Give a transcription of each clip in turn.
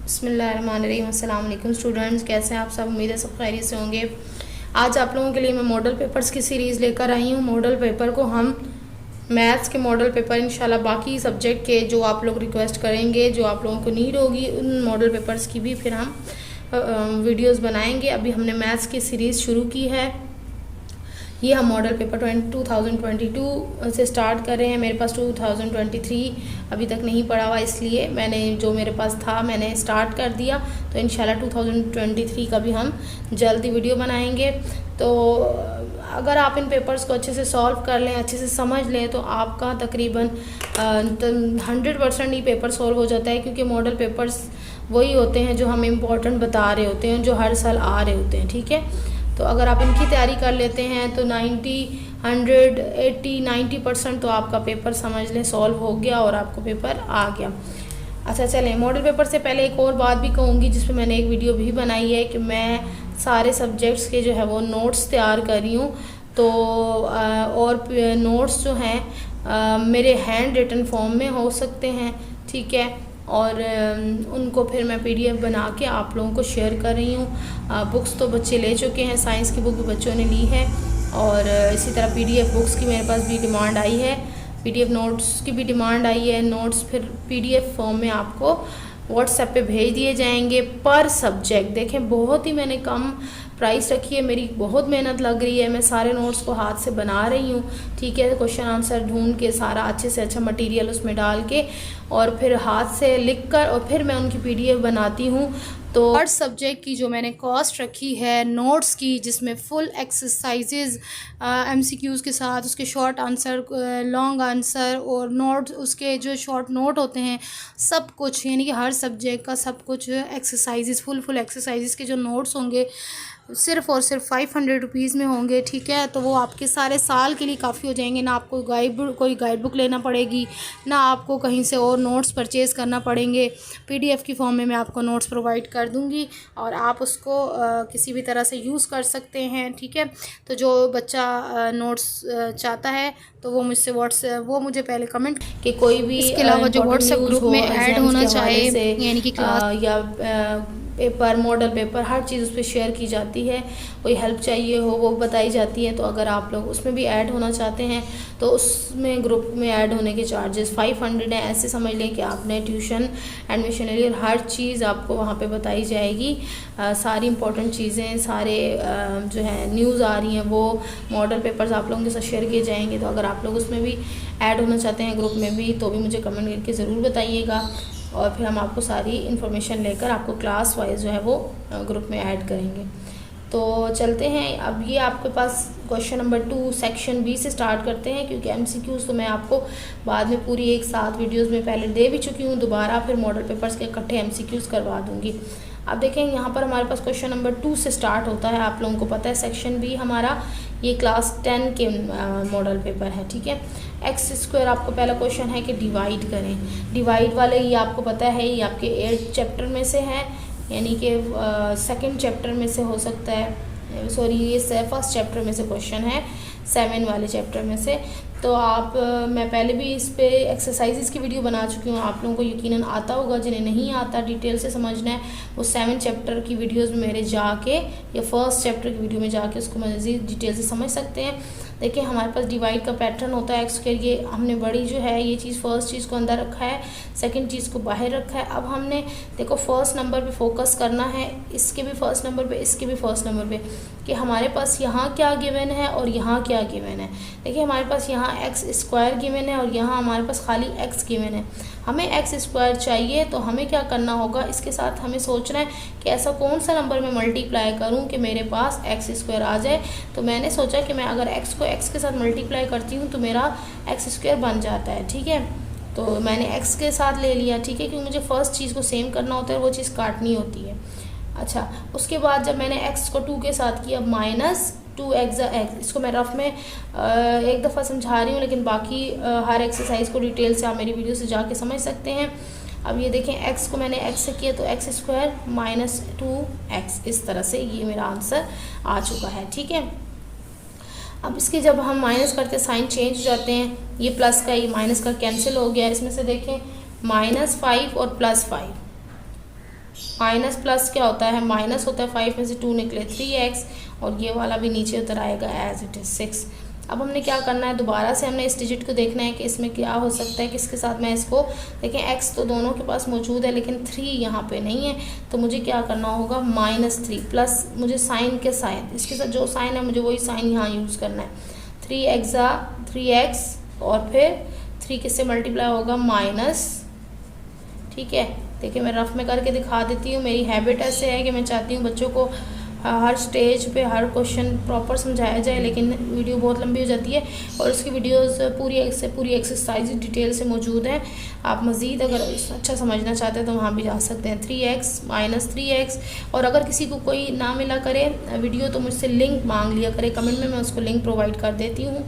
बिस्मिल्लाहिर्रहमानिर्रहीम। अस्सलाम वालेकुम स्टूडेंट्स, कैसे हैं आप सब? उम्मीद है सब खैरियत से होंगे। आज आप लोगों के लिए मैं मॉडल पेपर्स की सीरीज़ लेकर आई हूँ। मॉडल पेपर को हम मैथ्स के मॉडल पेपर इंशाल्लाह बाकी सब्जेक्ट के जो आप लोग रिक्वेस्ट करेंगे, जो आप लोगों को नीड होगी, उन मॉडल पेपर्स की भी फिर हम वीडियोस बनाएंगे। अभी हमने मैथ्स की सीरीज़ शुरू की है। ये हम मॉडल पेपर 2022 से स्टार्ट कर रहे हैं। मेरे पास 2023 अभी तक नहीं पड़ा हुआ, इसलिए मैंने जो मेरे पास था मैंने स्टार्ट कर दिया। तो इंशाल्लाह 2023 का भी हम जल्दी वीडियो बनाएंगे। तो अगर आप इन पेपर्स को अच्छे से सॉल्व कर लें, अच्छे से समझ लें, तो आपका तकरीबन 100% ये पेपर सॉल्व हो जाता है, क्योंकि मॉडल पेपर्स वही होते हैं जो हमें इम्पोर्टेंट बता रहे होते हैं, जो हर साल आ रहे होते हैं। ठीक है, तो अगर आप इनकी तैयारी कर लेते हैं तो 90% तो आपका पेपर समझ लें सॉल्व हो गया और आपको पेपर आ गया। अच्छा चलें, मॉडल पेपर से पहले एक और बात भी कहूँगी, जिस पे मैंने एक वीडियो भी बनाई है कि मैं सारे सब्जेक्ट्स के जो है वो नोट्स तैयार कर रही हूँ। तो और नोट्स जो हैं मेरे हैंड रिटन फॉर्म में हो सकते हैं, ठीक है, और उनको फिर मैं पीडीएफ बना के आप लोगों को शेयर कर रही हूँ। बुक्स तो बच्चे ले चुके हैं, साइंस की बुक भी बच्चों ने ली है, और इसी तरह पीडीएफ बुक्स की मेरे पास भी डिमांड आई है, पीडीएफ नोट्स की भी डिमांड आई है। नोट्स फिर पीडीएफ फॉर्म में आपको व्हाट्सएप पे भेज दिए जाएंगे पर सब्जेक्ट। देखें, बहुत ही मैंने कम प्राइस रखी है, मेरी बहुत मेहनत लग रही है, मैं सारे नोट्स को हाथ से बना रही हूँ, ठीक है, क्वेश्चन आंसर ढूंढ के सारा अच्छे से अच्छा मटेरियल उसमें डाल के और फिर हाथ से लिख कर और फिर मैं उनकी पीडीएफ बनाती हूँ। तो हर सब्जेक्ट की जो मैंने कॉस्ट रखी है नोट्स की, जिसमें फुल एक्सरसाइजेज एमसीक्यूज़ के साथ, उसके शॉर्ट आंसर, लॉन्ग आंसर और नोट्स, उसके जो शॉर्ट नोट होते हैं, सब कुछ, यानी कि हर सब्जेक्ट का सब कुछ एक्सरसाइजेज, फुल एक्सरसाइजेज के जो नोट्स होंगे सिर्फ़ और सिर्फ 500 रुपीज़ में होंगे, ठीक है। तो वो आपके सारे साल के लिए काफ़ी हो जाएंगे। ना आपको कोई गाइड बुक लेना पड़ेगी, ना आपको कहीं से और नोट्स परचेज़ करना पड़ेंगे। पीडीएफ की फॉर्म में मैं आपको नोट्स प्रोवाइड कर दूंगी और आप उसको किसी भी तरह से यूज़ कर सकते हैं, ठीक है। तो जो बच्चा नोट्स चाहता है तो वो मुझसे वो मुझे पहले कमेंट कि कोई भी इसके अलावा जो व्हाट्सएप ग्रुप में ऐड होना चाहे, यानी कि क्लास या पेपर, मॉडल पेपर, हर चीज़ उस पर शेयर की जाती है। कोई हेल्प चाहिए हो वो बताई जाती है। तो अगर आप लोग उसमें भी ऐड होना चाहते हैं तो उसमें ग्रुप में ऐड होने के चार्जेस 500 हैं। ऐसे समझ लें कि आपने ट्यूशन, एडमिशन लिए, हर चीज़ आपको वहाँ पे बताई जाएगी। सारी इंपॉर्टेंट चीज़ें, सारे जो है न्यूज़ आ रही हैं, वो मॉडल पेपर्स आप लोगों के साथ शेयर किए जाएंगे। तो अगर आप लोग उसमें भी ऐड होना चाहते हैं ग्रुप में भी, तो भी मुझे कमेंट करके ज़रूर बताइएगा और फिर हम आपको सारी इन्फॉर्मेशन लेकर आपको क्लास वाइज जो है वो ग्रुप में ऐड करेंगे। तो चलते हैं, अब ये आपके पास क्वेश्चन नंबर 2 सेक्शन बी से स्टार्ट करते हैं, क्योंकि एमसीक्यूज़ तो मैं आपको बाद में पूरी एक साथ वीडियोस में पहले दे भी चुकी हूँ। दोबारा फिर मॉडल पेपर्स के इकट्ठे एमसीक्यूज़ करवा दूँगी। अब देखें, यहाँ पर हमारे पास क्वेश्चन नंबर 2 से स्टार्ट होता है। आप लोगों को पता है सेक्शन बी हमारा ये क्लास 10 के मॉडल पेपर है, ठीक है। एक्स स्क्वायर आपको पहला क्वेश्चन है कि डिवाइड करें। डिवाइड वाले ये आपको पता है, ये आपके 8th चैप्टर में से है, यानी कि 2nd चैप्टर में से हो सकता है, सॉरी ये फर्स्ट चैप्टर में से क्वेश्चन है, 7 वाले चैप्टर में से। तो आप मैं पहले भी इस पे एक्सरसाइजेस की वीडियो बना चुकी हूँ, आप लोगों को यकीनन आता होगा। जिन्हें नहीं आता, डिटेल से समझना है, वो 7 चैप्टर की वीडियोस में मेरे जाके या फर्स्ट चैप्टर की वीडियो में जाके उसको मज़ीद डिटेल से समझ सकते हैं। देखिए, हमारे पास डिवाइड का पैटर्न होता है एक्स स्क्वायर। ये हमने बड़ी जो है ये चीज़, फर्स्ट चीज़ को अंदर रखा है, सेकंड चीज़ को बाहर रखा है। अब हमने देखो फर्स्ट नंबर पे फोकस करना है, इसके भी फर्स्ट नंबर पे, इसके भी फर्स्ट नंबर पे, कि हमारे पास यहाँ क्या गिवन है और यहाँ क्या गिवन है। देखिए, हमारे पास यहाँ एक्स स्क्वायर गिवन है और यहाँ हमारे पास खाली एक्स गिवन है। हमें एक्स स्क्वायर चाहिए, तो हमें क्या करना होगा, इसके साथ हमें सोचना है कि ऐसा कौन सा नंबर मैं मल्टीप्लाई करूँ कि मेरे पास एक्स स्क्वायर आ जाए। तो मैंने सोचा कि मैं अगर एक्स को एक्स के साथ मल्टीप्लाई करती हूँ तो मेरा एक्स स्क्वायर बन जाता है, ठीक है। तो मैंने एक्स के साथ ले लिया, ठीक है, क्योंकि मुझे फर्स्ट चीज़ को सेम करना होता है, वो चीज़ काटनी होती है। अच्छा, उसके बाद जब मैंने एक्स को 2 के साथ किया, -2x एक्स, इसको मैं रफ में एक दफ़ा समझा रही हूँ, लेकिन बाकी हर एक्सरसाइज को डिटेल से आप मेरी वीडियो से जाके समझ सकते हैं। अब ये देखें, एक्स को मैंने एक्स से किया तो एक्स स्क्वायर -2x, इस तरह से ये मेरा आंसर आ चुका है, ठीक है। अब इसके जब हम माइनस करते साइन चेंज हो जाते हैं, ये प्लस का ये माइनस का कैंसिल हो गया। इसमें से देखें -5 और +5, माइनस प्लस क्या होता है, माइनस होता है 5 में से 2 निकले 3x, और ये वाला भी नीचे उतर आएगा एज इट इज़ 6। अब हमने क्या करना है, दोबारा से हमने इस डिजिट को देखना है कि इसमें क्या हो सकता है, किसके साथ मैं इसको देखें। x तो दोनों के पास मौजूद है लेकिन 3 यहाँ पे नहीं है, तो मुझे क्या करना होगा, -3 प्लस मुझे साइन के साइन, इसके साथ जो साइन है मुझे वही साइन यहाँ यूज़ करना है। 3x और फिर 3 किससे मल्टीप्लाई होगा, माइनस, ठीक है। देखिए मैं रफ में करके दिखा देती हूँ। मेरी हैबिट ऐसे है कि मैं चाहती हूँ बच्चों को हर स्टेज पे हर क्वेश्चन प्रॉपर समझाया जाए, लेकिन वीडियो बहुत लंबी हो जाती है और उसकी वीडियोस पूरी एक्सरसाइज डिटेल से मौजूद है। आप मज़ीद अगर अच्छा समझना चाहते हैं तो वहाँ भी जा सकते हैं। 3x माइनस 3x, और अगर किसी को कोई ना मिला करे वीडियो तो मुझसे लिंक मांग लिया करे कमेंट में, मैं उसको लिंक प्रोवाइड कर देती हूँ।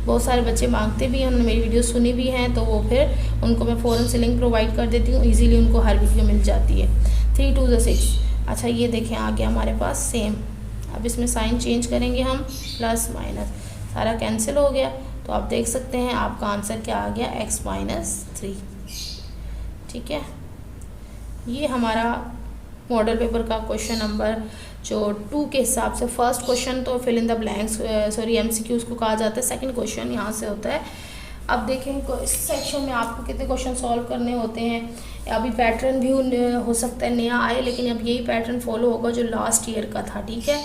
बहुत सारे बच्चे मांगते भी हैं, उन्होंने मेरी वीडियो सुनी भी हैं, तो वो फिर उनको मैं फ़ौरन से लिंक प्रोवाइड कर देती हूँ, इजीली उनको हर वीडियो मिल जाती है। 3 2 6। अच्छा ये देखें आ गया हमारे पास सेम। अब इसमें साइन चेंज करेंगे हम, प्लस माइनस, सारा कैंसिल हो गया। तो आप देख सकते हैं आपका आंसर क्या आ गया, x - 3। ठीक है, ये हमारा मॉडल पेपर का क्वेश्चन नंबर जो 2 के हिसाब से, फर्स्ट क्वेश्चन तो fill in the blanks, sorry MCQ उसको कहा जाता है। सेकंड क्वेश्चन यहाँ से होता है। अब देखें इस सेक्शन में आपको कितने क्वेश्चन सॉल्व करने होते हैं। अभी पैटर्न भी हो सकता है नया आए, लेकिन अब यही पैटर्न फॉलो होगा जो लास्ट ईयर का था। ठीक है,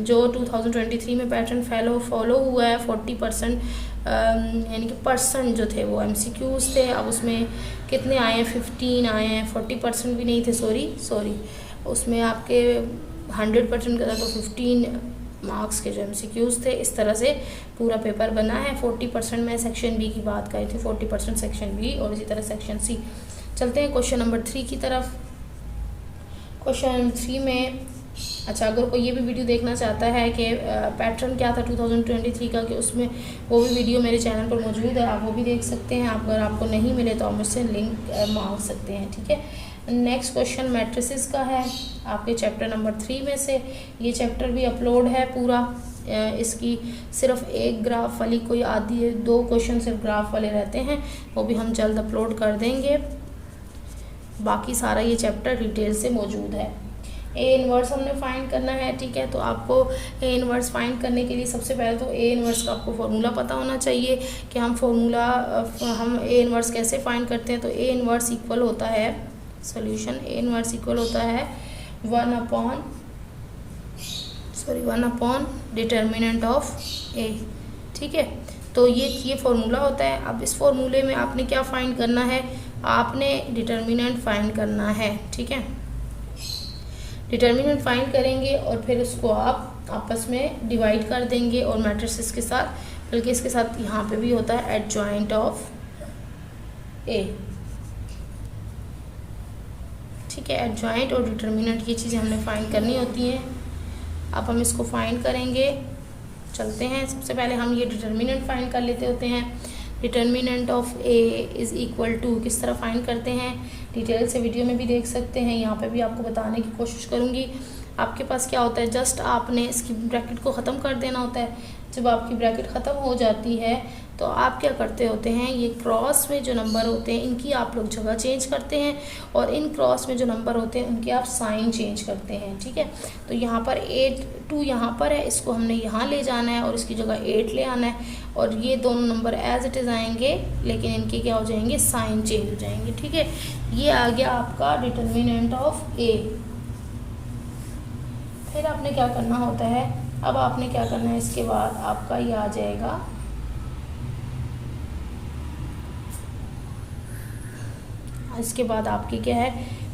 जो 2023 में पैटर्न फॉलो हुआ है 40% यानी कि परसेंट जो थे वो MCQs थे। अब उसमें कितने आए हैं, 15 आए हैं, 40% भी नहीं थे, सॉरी उसमें आपके 100% का था तो 15 मार्क्स के जो MCQs थे। इस तरह से पूरा पेपर बना है। 40% में सेक्शन बी की बात करी थी, 40% सेक्शन बी और इसी तरह सेक्शन सी। चलते हैं क्वेश्चन नंबर 3 की तरफ। क्वेश्चन नंबर 3 में, अच्छा अगर कोई ये भी वीडियो देखना चाहता है कि पैटर्न क्या था 2023 का, कि उसमें वो भी वीडियो मेरे चैनल पर मौजूद है, आप वो भी देख सकते हैं। अगर आपको नहीं मिले तो आप मुझसे लिंक मांग सकते हैं। ठीक है, नेक्स्ट क्वेश्चन मैट्रिसेस का है आपके चैप्टर नंबर 3 में से। ये चैप्टर भी अपलोड है पूरा, इसकी सिर्फ एक ग्राफ वाली कोई आधी है, 2 क्वेश्चन सिर्फ ग्राफ वाले रहते हैं, वो भी हम जल्द अपलोड कर देंगे। बाकी सारा ये चैप्टर डिटेल से मौजूद है। ए इनवर्स हमने फाइंड करना है। ठीक है, तो आपको ए इनवर्स फाइंड करने के लिए सबसे पहले तो ए इनवर्स का आपको फार्मूला पता होना चाहिए कि हम ए इनवर्स कैसे फाइंड करते हैं। तो ए इनवर्स इक्वल होता है, सॉल्यूशन ए इनवर्स इक्वल होता है 1 अपॉन डिटर्मिनेंट ऑफ ए। ठीक है, तो ये फार्मूला होता है। अब इस फार्मूले में आपने क्या फाइंड करना है, आपने डिटर्मिनेंट फाइंड करना है। ठीक है, डिटर्मिनेंट फाइंड करेंगे और फिर उसको आप आपस में डिवाइड कर देंगे और मैट्रिसेस के साथ, बल्कि इसके साथ यहाँ पे भी होता है एडजॉइंट ऑफ ए। ठीक है, एडजॉइंट और डिटर्मिनेंट ये चीज़ें हमने फाइंड करनी होती हैं। अब हम इसको फाइंड करेंगे। चलते हैं, सबसे पहले हम ये डिटर्मिनेंट फाइंड कर लेते होते हैं। Determinant of A is equal to किस तरह फाइंड करते हैं, डिटेल से वीडियो में भी देख सकते हैं, यहाँ पे भी आपको बताने की कोशिश करूँगी। आपके पास क्या होता है, जस्ट आपने इसकी ब्रैकेट को ख़त्म कर देना होता है। जब आपकी ब्रैकेट ख़त्म हो जाती है तो आप क्या करते होते हैं, ये क्रॉस में जो नंबर होते हैं इनकी आप लोग जगह चेंज करते हैं, और इन क्रॉस में जो नंबर होते हैं उनके आप साइन चेंज करते हैं। ठीक है, तो यहाँ पर 2 यहाँ पर है, इसको हमने यहाँ ले जाना है और इसकी जगह 8 ले आना है, और ये दोनों नंबर एज इट इज़ आएंगे, लेकिन इनके क्या हो जाएंगे, साइन चेंज हो जाएंगे। ठीक है, ये आ गया आपका डिटर्मिनेंट ऑफ ए। फिर आपने क्या करना होता है, अब आपने क्या करना है, इसके बाद आपका ये आ जाएगा इसके बाद आपकी क्या है,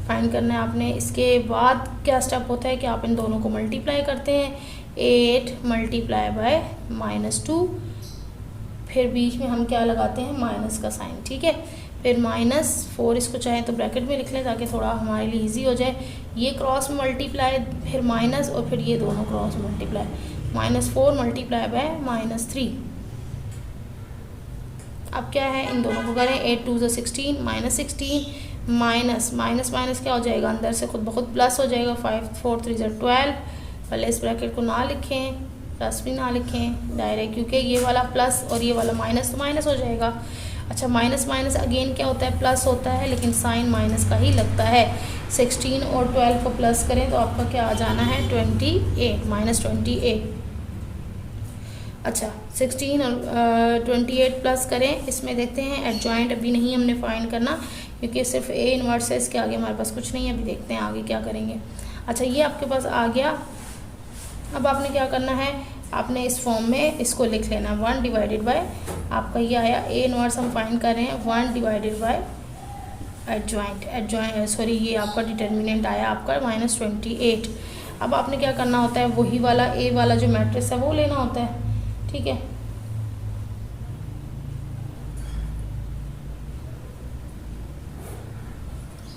फाइंड करना है आपने। इसके बाद क्या स्टेप होता है कि आप इन दोनों को मल्टीप्लाई करते हैं, 8 मल्टीप्लाई बाय -2, फिर बीच में हम क्या लगाते हैं, माइनस का साइन। ठीक है, फिर -4, इसको चाहे तो ब्रैकेट में लिख लें ताकि थोड़ा हमारे लिए इजी हो जाए। ये क्रॉस में मल्टीप्लाई, फिर माइनस, और फिर ये दोनों क्रॉस में मल्टीप्लाई, -4 मल्टीप्लाई बाय -3। अब क्या है, इन दोनों को करें, 8 2 16 -16 माइनस क्या हो जाएगा, अंदर से खुद ब खुद प्लस हो जाएगा, 5 4 3 12। पहले इस ब्रैकेट को ना लिखें, प्लस भी ना लिखें डायरेक्ट, क्योंकि ये वाला प्लस और ये वाला माइनस तो माइनस हो जाएगा। अच्छा माइनस माइनस अगेन क्या होता है, प्लस होता है, लेकिन साइन माइनस का ही लगता है। 16 और 12 को प्लस करें तो आपका क्या आ जाना है, 28, -28। अच्छा 16 और 28 प्लस करें, इसमें देखते हैं एडजॉइंट अभी नहीं हमने फाइंड करना, क्योंकि सिर्फ ए इन्वर्स है, इसके आगे हमारे पास कुछ नहीं है। अभी देखते हैं आगे क्या करेंगे। अच्छा ये आपके पास आ गया। अब आपने क्या करना है, आपने इस फॉर्म में इसको लिख लेना, 1 डिवाइडेड बाय, आपका ये आया ए इन्वर्स हम फाइंड कर रहे हैं, 1 डिवाइडेड बाय एडजॉइंट सॉरी ये आपका डिटर्मिनेंट आया आपका -28। अब आपने क्या करना होता है, वही वाला ए वाला जो मैट्रिक्स है वो लेना होता है, ठीक है।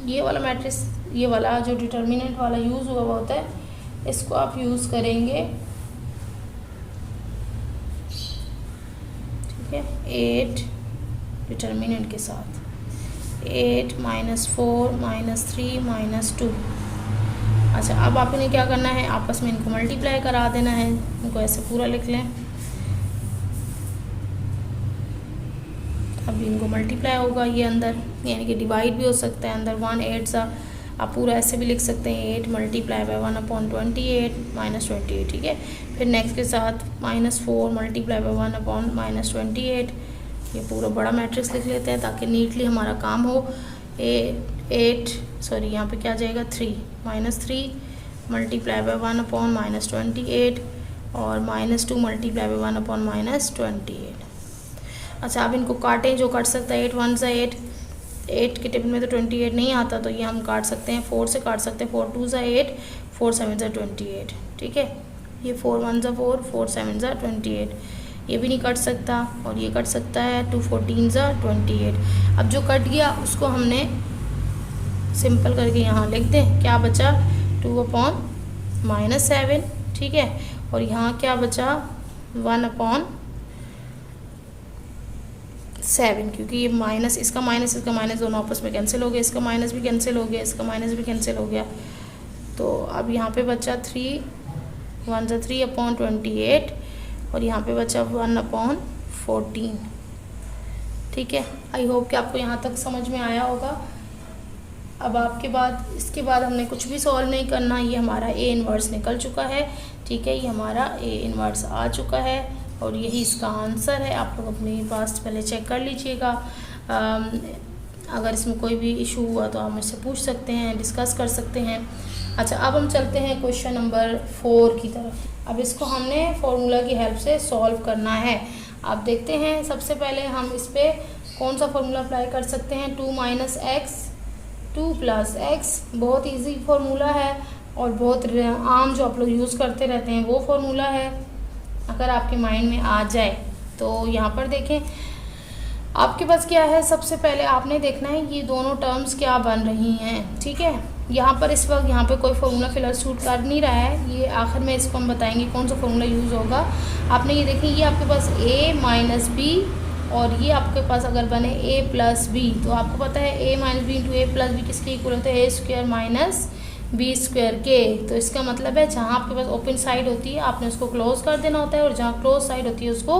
ये वाला मैट्रिक्स, ये वाला जो डिटर्मिनेंट वाला यूज़ हुआ हुआ होता है, इसको आप यूज़ करेंगे, ठीक है, 8 डिटर्मिनेंट के साथ, 8 -4 -3 -2। अच्छा अब आपने क्या करना है, आपस में इनको मल्टीप्लाई करा देना है, इनको ऐसे पूरा लिख लें। अब इनको मल्टीप्लाई होगा ये अंदर, यानी कि डिवाइड भी हो सकता है अंदर, 1 8 सा आप पूरा ऐसे भी लिख सकते हैं, 8 मल्टीप्लाई बाय 1/28 -28, ठीक है। फिर नेक्स्ट के साथ -4 मल्टीप्लाई बाय 1/-28, ये पूरा बड़ा मैट्रिक्स लिख लेते हैं ताकि नीटली हमारा काम हो। 8 सॉरी यहाँ पे क्या जाएगा, 3 -3 मल्टीप्लाई बाय 1/-28 और -2 मल्टीप्लाई बाय 1/-28। अच्छा अब इनको काटें, जो काट सकता है 8 1 सा 8, 8 के टेबल में तो 28 नहीं आता, तो ये हम काट सकते हैं 4 से काट सकते हैं, 4 2 सा 8, 4 7 सा 28, ठीक है। ये 4 1 सा 4, 4 7 सा 28, ये भी नहीं कट सकता, और ये कट सकता है 2 14 सा 28। अब जो कट गया उसको हमने सिंपल करके यहाँ लिख दें, क्या बचा, 2/-7, ठीक है। और यहाँ क्या बचा, 1/7, क्योंकि ये माइनस, इसका माइनस दोनों आपस में कैंसिल हो गए, इसका माइनस भी कैंसिल हो गया, इसका माइनस भी कैंसिल हो गया। तो अब यहाँ पे बचा 3 1 सा 3/28 और यहाँ पे बचा 1/14, ठीक है। आई होप कि आपको यहाँ तक समझ में आया होगा। अब इसके बाद हमने कुछ भी सॉल्व नहीं करना, ये हमारा ए इन्वर्स निकल चुका है, ठीक है। ये हमारा ए इन्वर्स आ चुका है और यही इसका आंसर है। आप लोग अपने पास पहले चेक कर लीजिएगा, अगर इसमें कोई भी इशू हुआ तो आप मुझसे पूछ सकते हैं, डिस्कस कर सकते हैं। अच्छा अब हम चलते हैं क्वेश्चन नंबर 4 की तरफ। अब इसको हमने फॉर्मूला की हेल्प से सॉल्व करना है। आप देखते हैं, सबसे पहले हम इस पर कौन सा फॉर्मूला अप्लाई कर सकते हैं, 2 - x 2 + x, बहुत इजी फार्मूला है और बहुत आम जो आप लोग यूज़ करते रहते हैं वो फार्मूला है। अगर आपके माइंड में आ जाए तो यहाँ पर देखें, आपके पास क्या है, सबसे पहले आपने देखना है ये दोनों टर्म्स क्या बन रही हैं, ठीक है। यहाँ पर इस वक्त यहाँ पे कोई फार्मूला फिलहाल सूट कर नहीं रहा है, ये आखिर में इसको हम बताएंगे कौन सा फार्मूला यूज़ होगा। आपने ये देखें, ये आपके पास a - b और ये आपके पास अगर बने a + b, तो आपको पता है a - b × a + b किसके इक्वल होता है, a² - b² के। तो इसका मतलब है जहाँ आपके पास ओपन साइड होती है आपने उसको क्लोज कर देना होता है और जहाँ क्लोज साइड होती है उसको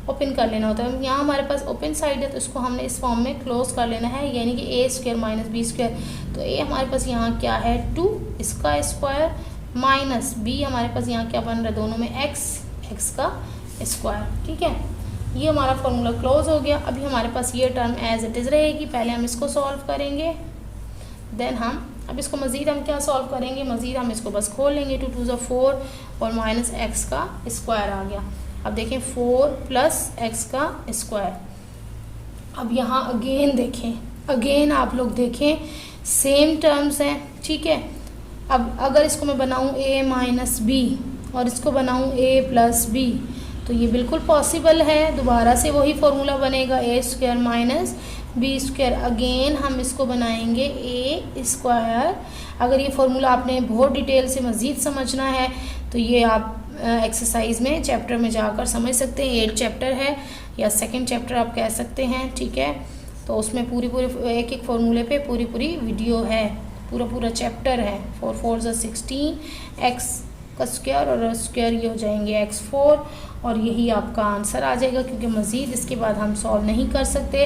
ओपन कर लेना होता है। यहाँ हमारे पास ओपन साइड है तो इसको हमने इस फॉर्म में क्लोज कर लेना है, यानी कि a² - b²। तो a हमारे पास यहाँ क्या है, 2, इसका स्क्वायर, माइनस b हमारे पास यहाँ क्या बन रहा है, दोनों में x का स्क्वायर, ठीक है। ये हमारा फॉर्मूला क्लोज हो गया। अभी हमारे पास ये टर्म एज इट इज़ रहेगी, पहले हम इसको सॉल्व करेंगे, देन हम अब इसको मज़ीद हम क्या सॉल्व करेंगे, मज़ीद हम इसको बस खोल लेंगे, 2 2 सा 4 और -x का स्क्वायर आ गया। अब देखें 4 + x का स्क्वायर। अब यहाँ अगेन देखें, अगेन आप लोग देखें सेम टर्म्स हैं, ठीक है। अब अगर इसको मैं बनाऊँ a - b और इसको बनाऊँ a + b, तो ये बिल्कुल पॉसिबल है, दोबारा से वही फॉर्मूला बनेगा, a² - b²। अगेन हम इसको बनाएंगे a²। अगर ये फार्मूला आपने बहुत डिटेल से मज़ीद समझना है तो ये आप एक्सरसाइज में चैप्टर में जाकर समझ सकते हैं, 8 चैप्टर है या 2nd चैप्टर आप कह सकते हैं, ठीक है। तो उसमें पूरी एक फार्मूले पे पूरी वीडियो है, पूरा चैप्टर है। 4 4 = 16, x का स्क्वायर और स्क्वायर ये हो जाएंगे x4 और यही आपका आंसर आ जाएगा, क्योंकि मज़ीद इसके बाद हम सॉल्व नहीं कर सकते।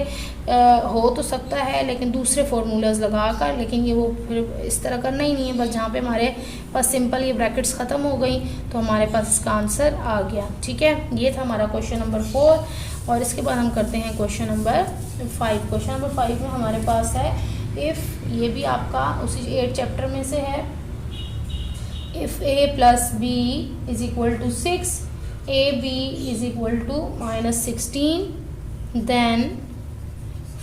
हो तो सकता है लेकिन दूसरे फार्मूलाज लगा कर, लेकिन ये वो फिर इस तरह करना ही नहीं है। बस जहाँ पे हमारे पास सिंपल ये ब्रैकेट्स ख़त्म हो गई तो हमारे पास इसका आंसर आ गया। ठीक है, ये था हमारा क्वेश्चन नंबर 4। और इसके बाद हम करते हैं क्वेश्चन नंबर 5। क्वेश्चन नंबर 5 में हमारे पास है इफ़, ये भी आपका उसी 8 चैप्टर में से है। If a plus B is equal to 6, ab is equal to -16, then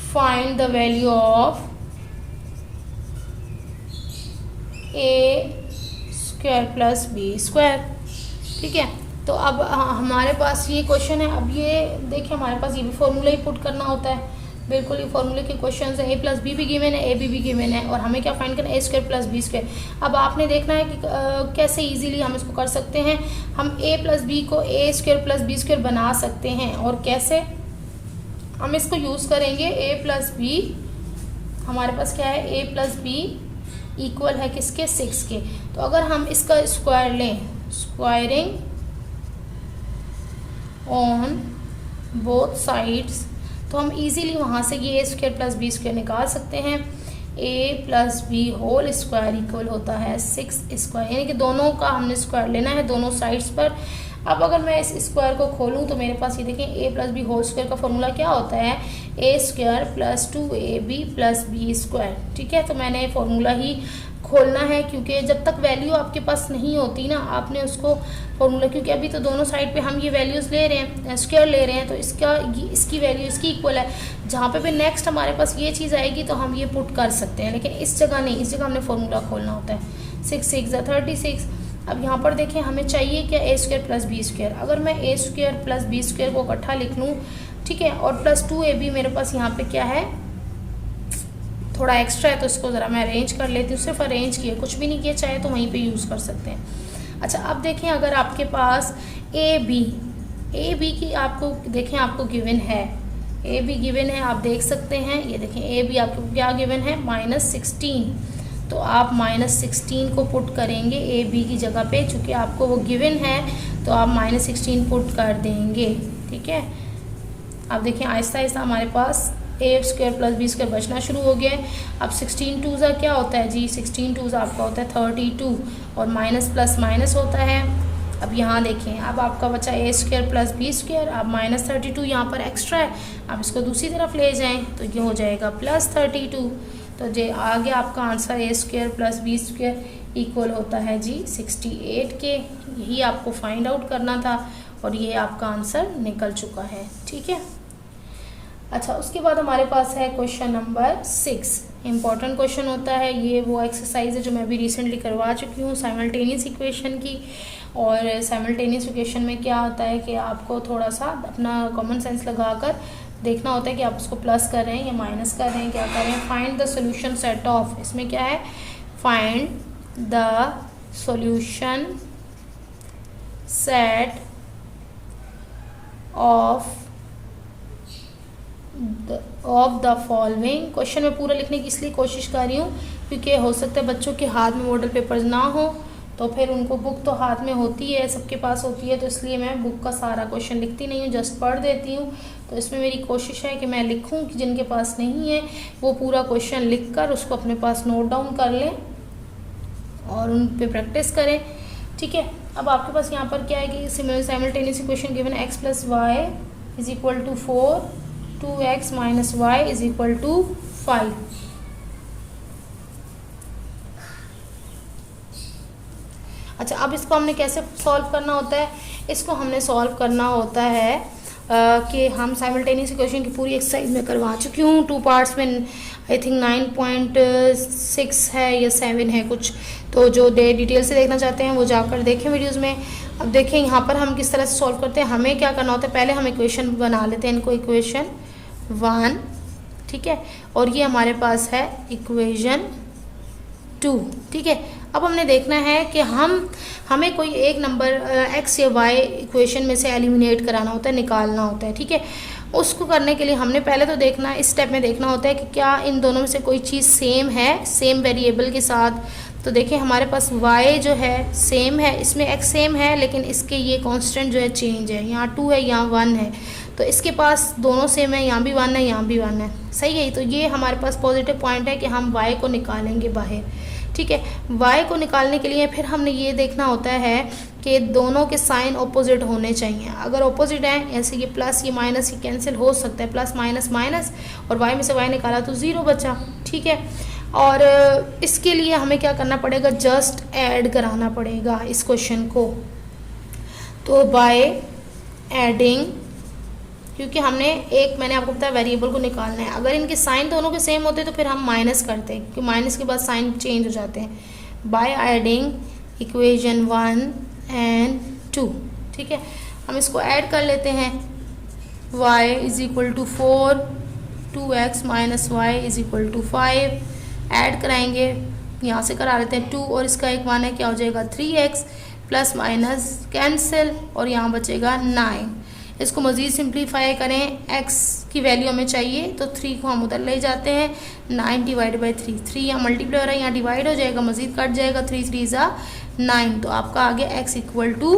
find the value of a square plus b square। ठीक है, तो अब हमारे पास ये क्वेश्चन है। अब ये देखिए हमारे पास ये भी फॉर्मूला ही पुट करना होता है, बिल्कुल ये फॉर्मूले के क्वेश्चन है। ए प्लस बी भी गिवन है, ए बी भी गिवन है, और हमें क्या फाइंड करना है, a square plus B square. अब आपने देखना है कि कैसे इजीली हम इसको कर सकते हैं। हम ए प्लस बी को ए स्क्वायर प्लस बी स्क्वायर बना सकते हैं, और कैसे हम इसको यूज़ करेंगे। ए प्लस बी हमारे पास क्या है, ए प्लस बी इक्वल है किसके, 6 के। तो अगर हम इसका स्क्वायर लें, स्क्वायरिंग ऑन बोथ साइड्स, तो हम इजीली वहाँ से ये a square plus B square निकाल सकते हैं। A plus b whole square equal होता है 6 स्क्वायर, यानी कि दोनों का हमने स्क्वायर लेना है दोनों साइड्स पर। अब अगर मैं इस स्क्वायर को खोलूँ तो मेरे पास ये देखें a plus b whole square का फॉर्मूला क्या होता है, a square plus 2ab plus B square. ठीक है, तो मैंने फार्मूला ही खोलना है, क्योंकि जब तक वैल्यू आपके पास नहीं होती ना, आपने उसको फॉर्मूला, क्योंकि अभी तो दोनों साइड पे हम ये वैल्यूज़ ले रहे हैं, स्क्वायर ले रहे हैं, तो इसकी वैल्यू इसकी इक्वल है। जहाँ पे भी नेक्स्ट हमारे पास ये चीज़ आएगी तो हम ये पुट कर सकते हैं, लेकिन इस जगह नहीं, इस जगह हमने फार्मूला खोलना होता है। 6 6 36। अब यहाँ पर देखें हमें चाहिए क्या, ए स्क्वायर प्लस बी स्क्वायर। अगर मैं ए स्क्वायर प्लस बी स्क्वायर को इकट्ठा लिख लूँ, ठीक है, और प्लस 2ab मेरे पास यहाँ पे क्या है, थोड़ा एक्स्ट्रा है, तो इसको ज़रा मैं अरेंज कर लेती हूँ। सिर्फ अरेंज किया, कुछ भी नहीं किया, चाहे तो वहीं पे यूज़ कर सकते हैं। अच्छा, अब देखें अगर आपके पास ए बी की आपको देखें आपको गिवन है, ए बी गिवन है, आप देख सकते हैं, ये देखें ए बी आपको क्या गिवन है, -16। तो आप -16 को पुट करेंगे ए बी की जगह पे, चूँकि आपको वो गिवन है तो आप -16 पुट कर देंगे। ठीक है, अब देखिए आहिस्ता आहिस्ता हमारे पास ए स्क्वायर प्लस बी स्क्वायर बचना शुरू हो गया है। अब 16 2 क्या होता है जी, 16 2 आपका होता है 32, और माइनस प्लस माइनस होता है। अब यहाँ देखें, अब आपका बचा ए स्क्वायर प्लस बी स्क्वायर। अब -32 यहाँ पर एक्स्ट्रा है, आप इसको दूसरी तरफ ले जाएं तो ये हो जाएगा +32। तो जे आगे आपका answer A square plus B square equal होता है जी 68 के। यही आपको फाइंड आउट करना था और ये आपका आंसर निकल चुका है। ठीक है, अच्छा, उसके बाद हमारे पास है क्वेश्चन नंबर 6। इम्पॉर्टेंट क्वेश्चन होता है ये, वो एक्सरसाइज है जो मैं अभी रिसेंटली करवा चुकी हूँ साइमल्टेनियस इक्वेशन की। और साइमल्टेनियस इक्वेशन में क्या होता है कि आपको थोड़ा सा अपना कॉमन सेंस लगाकर देखना होता है कि आप उसको प्लस कर रहे हैं या माइनस कर रहे हैं, क्या कर रहे हैं। Find the solution set of, इसमें क्या है, find the solution set of the following. Question में पूरा लिखने की इसलिए कोशिश कर रही हूँ क्योंकि हो सकता है बच्चों के हाथ में मॉडल पेपर्स ना हो, तो फिर उनको बुक तो हाथ में होती है, सबके पास होती है, तो इसलिए मैं बुक का सारा क्वेश्चन लिखती नहीं हूँ, जस्ट पढ़ देती हूँ। तो इसमें मेरी कोशिश है कि मैं लिखूँ कि जिनके पास नहीं है वो पूरा क्वेश्चन लिख कर उसको अपने पास नोट डाउन कर लें और उन पर प्रैक्टिस करें। ठीक है, अब आपके पास यहाँ पर क्या है कि simultaneous equation given x + y = 4, 2x - y = 5। अच्छा, अब इसको हमने कैसे सॉल्व करना होता है, इसको हमने सॉल्व करना होता है कि हम साइमल्टेनियस इक्वेशन की पूरी एक्सरसाइज में करवा चुकी हूँ 2 पार्ट्स में। आई थिंक 9.6 है या 7 है कुछ, तो जो डिटेल से देखना चाहते हैं वो जाकर देखें वीडियोस में। अब देखें यहाँ पर हम किस तरह से सॉल्व करते हैं। हमें क्या करना होता है, पहले हम इक्वेशन बना लेते हैं, इनको इक्वेशन 1, ठीक है, और ये हमारे पास है इक्वेशन 2। ठीक है, अब हमने देखना है कि हमें कोई एक नंबर x या y इक्वेशन में से एलिमिनेट कराना होता है, निकालना होता है। ठीक है, उसको करने के लिए हमने पहले तो देखना, इस स्टेप में देखना होता है कि क्या इन दोनों में से कोई चीज़ सेम है, सेम वेरिएबल के साथ तो देखिए हमारे पास y जो है सेम है, इसमें x सेम है, लेकिन इसके ये कांस्टेंट जो है चेंज है, यहाँ 2 है यहाँ 1 है, तो इसके पास दोनों सेम है, यहाँ भी 1 है यहाँ भी 1 है, सही है। तो ये हमारे पास पॉजिटिव पॉइंट है कि हम y को निकालेंगे बाहर, ठीक है। y को निकालने के लिए फिर हमने ये देखना होता है कि दोनों के साइन ऑपोजिट होने चाहिए। अगर ऑपोजिट है, जैसे ये प्लस ये माइनस, ये कैंसिल हो सकता है, प्लस माइनस माइनस, और y में से y निकाला तो 0 बचा, ठीक है। और इसके लिए हमें क्या करना पड़ेगा, जस्ट ऐड कराना पड़ेगा इस क्वेश्चन को। तो बाय एडिंग, क्योंकि हमने एक, मैंने आपको बताया वेरिएबल को निकालना है, अगर इनके साइन दोनों के सेम होते तो फिर हम माइनस करते हैं, क्योंकि माइनस के बाद साइन चेंज हो जाते हैं। बाय एडिंग इक्वेशन 1 एंड 2, ठीक है। हम इसको ऐड कर लेते हैं। y is equal to 4, 2x minus y is equal to 5, add कराएंगे, यहाँ से करा लेते हैं 2 और इसका एक 1 है, क्या हो जाएगा 3x, प्लस माइनस कैंसिल, और यहाँ बचेगा 9। इसको मज़ीद सिंप्लीफाई करें, x की वैल्यू हमें चाहिए तो 3 को हम उधर ले जाते हैं, 9 डिवाइड बाई 3, 3 यहाँ मल्टीप्लाई हो रहा है, यहाँ डिवाइड हो जाएगा, मज़ीद कट जाएगा, 3 3 ज़ा 9, तो आपका आ गया x इक्वल टू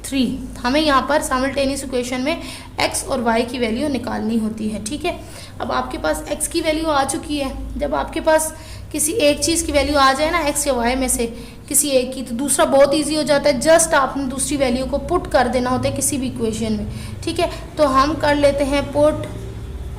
3। हमें यहाँ पर साइमल्टेनियस इक्वेशन में x और y की वैल्यू निकालनी होती है, ठीक है। अब आपके पास x की वैल्यू आ चुकी है, जब आपके पास किसी एक चीज़ की वैल्यू आ जाए ना x या y में से किसी एक की, तो दूसरा बहुत इजी हो जाता है, जस्ट आपने दूसरी वैल्यू को पुट कर देना होता है किसी भी इक्वेशन में, ठीक है। तो हम कर लेते हैं put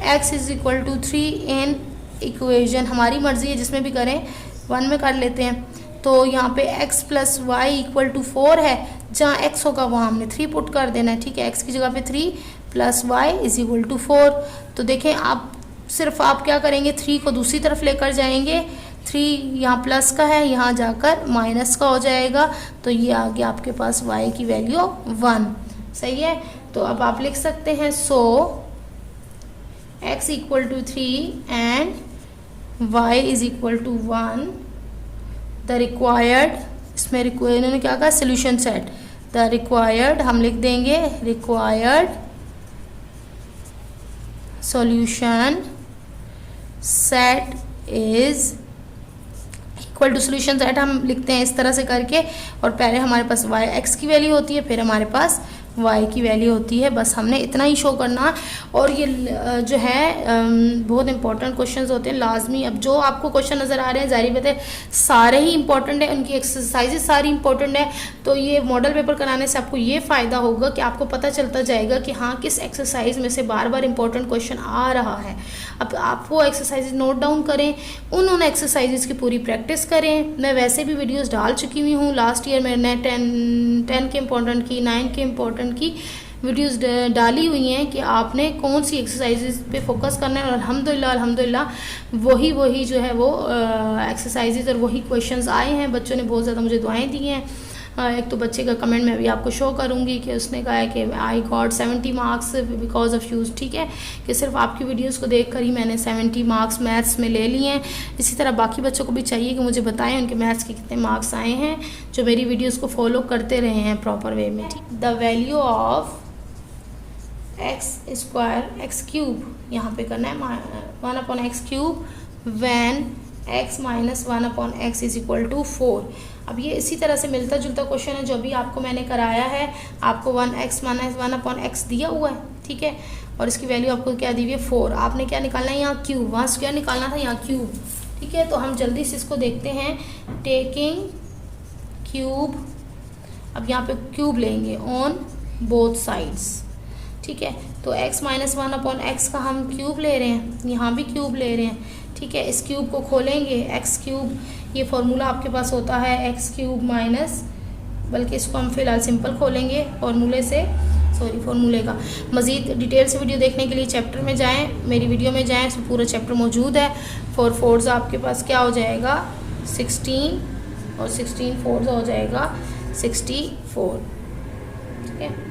x is equal to 3 in equation, हमारी मर्जी है जिसमें भी करें, 1 में कर लेते हैं। तो यहाँ पे x plus y equal to 4 है, जहाँ x होगा वहाँ हमने 3 पुट कर देना है, ठीक है। x की जगह पे 3 plus y is equal to 4। तो देखें आप सिर्फ आप क्या करेंगे, 3 को दूसरी तरफ लेकर जाएंगे, 3 यहाँ प्लस का है, यहाँ जाकर माइनस का हो जाएगा, तो ये आ गया आपके पास y की वैल्यू 1, सही है। तो अब आप लिख सकते हैं so x equal to 3 and y is equal to 1, the required, इसमें इन्होंने क्या कहा, सोल्यूशन सेट, द रिक्वायर्ड हम लिख देंगे required solution set is equal to solution set, हम लिखते हैं इस तरह से करके, और पहले हमारे पास y x की वैल्यू होती है, फिर हमारे पास y की वैल्यू होती है, बस हमने इतना ही शो करना। और ये जो है बहुत इंपॉर्टेंट क्वेश्चंस होते हैं लाजमी। अब जो आपको क्वेश्चन नज़र आ रहे हैं जाहिर बात है सारे ही इंपॉर्टेंट है, उनकी एक्सरसाइजेज सारी इंपॉर्टेंट है, तो ये मॉडल पेपर कराने से आपको ये फ़ायदा होगा कि आपको पता चलता जाएगा कि हाँ किस एक्सरसाइज में से बार बार इंपॉर्टेंट क्वेश्चन आ रहा है। अब आप वो एक्सरसाइज नोट डाउन करें, उन एक्सरसाइजेज की पूरी प्रैक्टिस करें। मैं वैसे भी वीडियोज़ डाल चुकी हुई हूँ, लास्ट ईयर मैंने 10 के इम्पोर्टेंट की, 9 के इम्पोर्टेंट की वीडियोस डाली हुई हैं कि आपने कौन सी एक्सरसाइजेज पे फोकस करना है, और अल्हम्दुलिल्लाह वही जो है वो एक्सरसाइजेज और वही क्वेश्चंस आए हैं। बच्चों ने बहुत ज़्यादा मुझे दुआएं दी हैं। एक तो बच्चे का कमेंट मैं अभी आपको शो करूंगी कि उसने कहा है कि I got 70 marks because of use, ठीक है, कि सिर्फ आपकी वीडियोस को देखकर ही मैंने 70 मार्क्स मैथ्स में ले लिए हैं। इसी तरह बाकी बच्चों को भी चाहिए कि मुझे बताएं उनके मैथ्स के कितने मार्क्स आए हैं, जो मेरी वीडियोज़ को फॉलो करते रहे हैं प्रॉपर वे में। The value of x square x cube, यहाँ पे करना है 1/x³ when x minus 1/x is equal to 4। अब ये इसी तरह से मिलता जुलता क्वेश्चन है जो अभी आपको मैंने कराया है। आपको 1x माइनस 1/x दिया हुआ है, ठीक है, और इसकी वैल्यू आपको क्या दी हुई है 4। आपने क्या निकालना है यहाँ क्यूब, वहाँ स्क्वायर निकालना था, यहाँ क्यूब, ठीक है। तो हम जल्दी से इसको देखते हैं। टेकिंग क्यूब, अब यहाँ पे क्यूब लेंगे ऑन बोथ साइड्स, ठीक है। तो x माइनस 1/x का हम क्यूब ले रहे हैं, यहाँ भी क्यूब ले रहे हैं, ठीक है। इस क्यूब को खोलेंगे, x³, ये फार्मूला आपके पास होता है x³ माइनस, बल्कि इसको हम फिलहाल सिंपल खोलेंगे फार्मूले से, फार्मूले का। मज़ीद डिटेल से वीडियो देखने के लिए चैप्टर में जाएं, मेरी वीडियो में जाएं, इसमें पूरा चैप्टर मौजूद है। 4 4 आपके पास क्या हो जाएगा 16, और 16 4 हो जाएगा 64, ठीक है।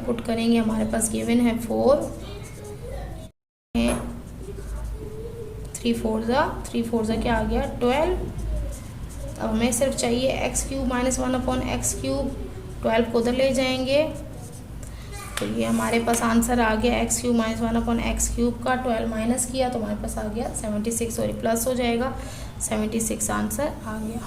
पुट करेंगे, हमारे पास गिवन है 4, 3 4 क्या आ गया 12। अब हमें सिर्फ चाहिए x³ माइनस 1/x³, 12 को उधर ले जाएंगे, तो ये हमारे पास आंसर आ गया एक्स क्यूब माइनस 1/x³ का 12 माइनस किया तो हमारे पास आ गया 76, सॉरी प्लस हो जाएगा 76 आंसर आ गया।